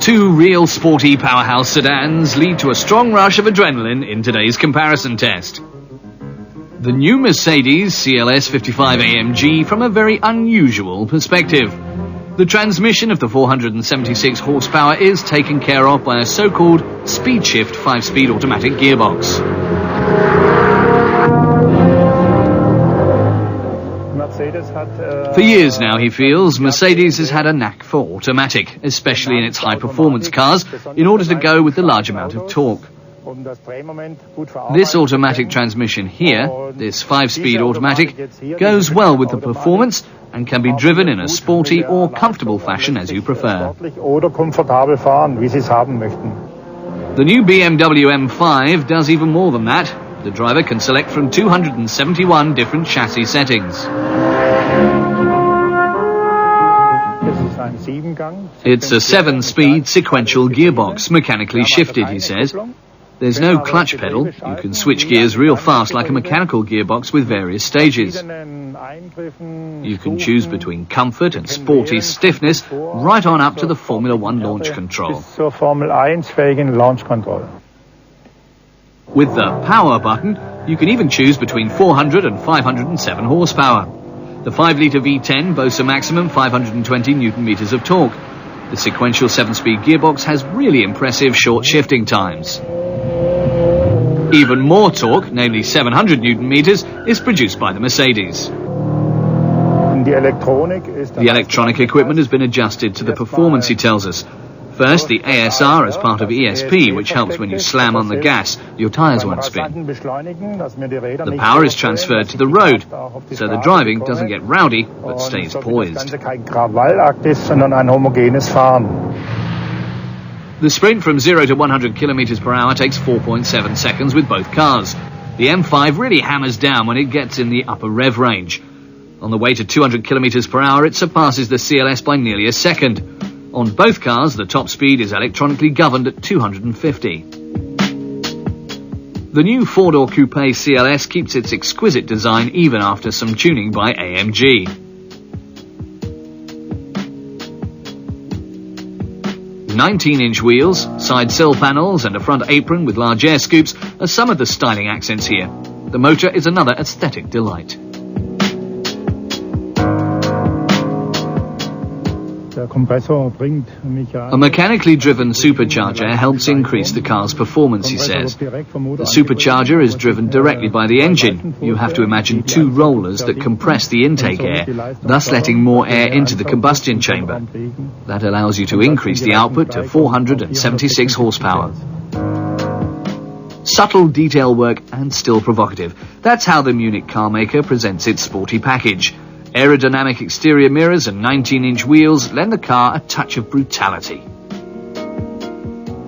Two real sporty powerhouse sedans lead to a strong rush of adrenaline in today's comparison test. The new Mercedes CLS 55 AMG from a very unusual perspective. The transmission of the 476 horsepower is taken care of by a so-called speed shift 5-speed automatic gearbox. For years now, he feels, Mercedes has had a knack for automatic, especially in its high-performance cars, in order to go with the large amount of torque. This automatic transmission here, this 5-speed automatic, goes well with the performance and can be driven in a sporty or comfortable fashion as you prefer. The new BMW M5 does even more than that. The driver can select from 271 different chassis settings. It's a 7-speed sequential gearbox, mechanically shifted, he says. There's no clutch pedal. You can switch gears real fast like a mechanical gearbox with various stages. You can choose between comfort and sporty stiffness right on up to the Formula 1 launch control. With the power button, you can even choose between 400 and 507 horsepower. The 5-litre V10 boasts a maximum 520 Newton-meters of torque. The sequential 7-speed gearbox has really impressive short shifting times. Even more torque, namely 700 Newton-meters, is produced by the Mercedes. The electronic equipment has been adjusted to the performance, he tells us. First, the ASR as part of ESP, which helps when you slam on the gas, your tyres won't spin. The power is transferred to the road, so the driving doesn't get rowdy, but stays poised. The sprint from 0 to 100 kilometers per hour takes 4.7 seconds with both cars. The M5 really hammers down when it gets in the upper rev range. On the way to 200 kilometers per hour, it surpasses the CLS by nearly a second. On both cars, the top speed is electronically governed at 250. The new 4-door coupe CLS keeps its exquisite design even after some tuning by AMG. 19-inch wheels, side sill panels and a front apron with large air scoops are some of the styling accents here. The motor is another aesthetic delight. A mechanically driven supercharger helps increase the car's performance, he says. The supercharger is driven directly by the engine. You have to imagine two rollers that compress the intake air, thus letting more air into the combustion chamber. That allows you to increase the output to 476 horsepower. Subtle detail work and still provocative. That's how the Munich carmaker presents its sporty package. Aerodynamic exterior mirrors and 19-inch wheels lend the car a touch of brutality.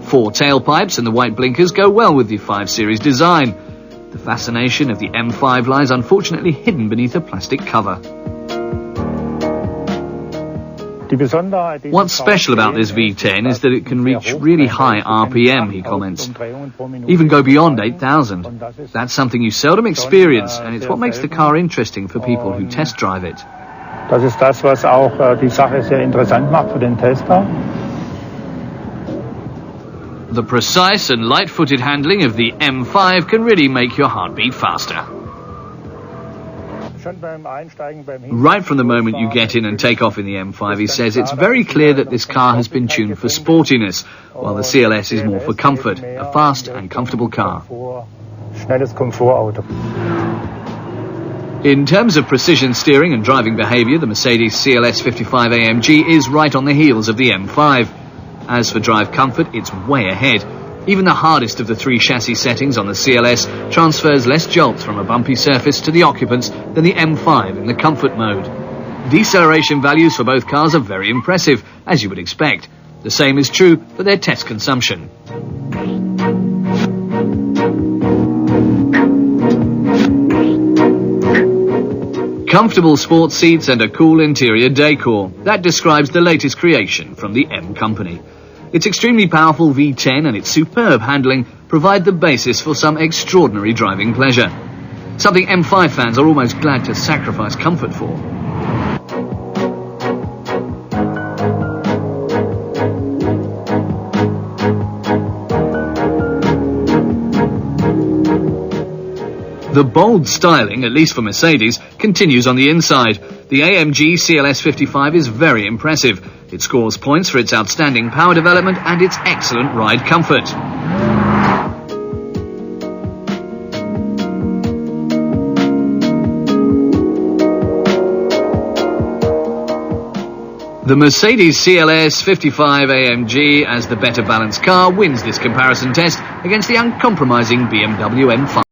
4 tailpipes and the white blinkers go well with the 5 Series design. The fascination of the M5 lies unfortunately hidden beneath a plastic cover. What's special about this V10 is that it can reach really high RPM, he comments. Even go beyond 8,000. That's something you seldom experience, and it's what makes the car interesting for people who test drive it. The precise and light-footed handling of the M5 can really make your heart beat faster. Right from the moment you get in and take off in the M5, he says, it's very clear that this car has been tuned for sportiness, while the CLS is more for comfort, a fast and comfortable car. In terms of precision steering and driving behaviour, the Mercedes CLS 55 AMG is right on the heels of the M5. As for drive comfort, it's way ahead. Even the hardest of the 3 chassis settings on the CLS transfers less jolts from a bumpy surface to the occupants than the M5 in the comfort mode. Deceleration values for both cars are very impressive, as you would expect. The same is true for their test consumption. Comfortable sports seats and a cool interior decor. That describes the latest creation from the M Company. Its extremely powerful V10 and its superb handling provide the basis for some extraordinary driving pleasure. Something M5 fans are almost glad to sacrifice comfort for. The bold styling, at least for Mercedes, continues on the inside. The AMG CLS 55 is very impressive. It scores points for its outstanding power development and its excellent ride comfort. The Mercedes CLS 55 AMG, as the better balanced car, wins this comparison test against the uncompromising BMW M5.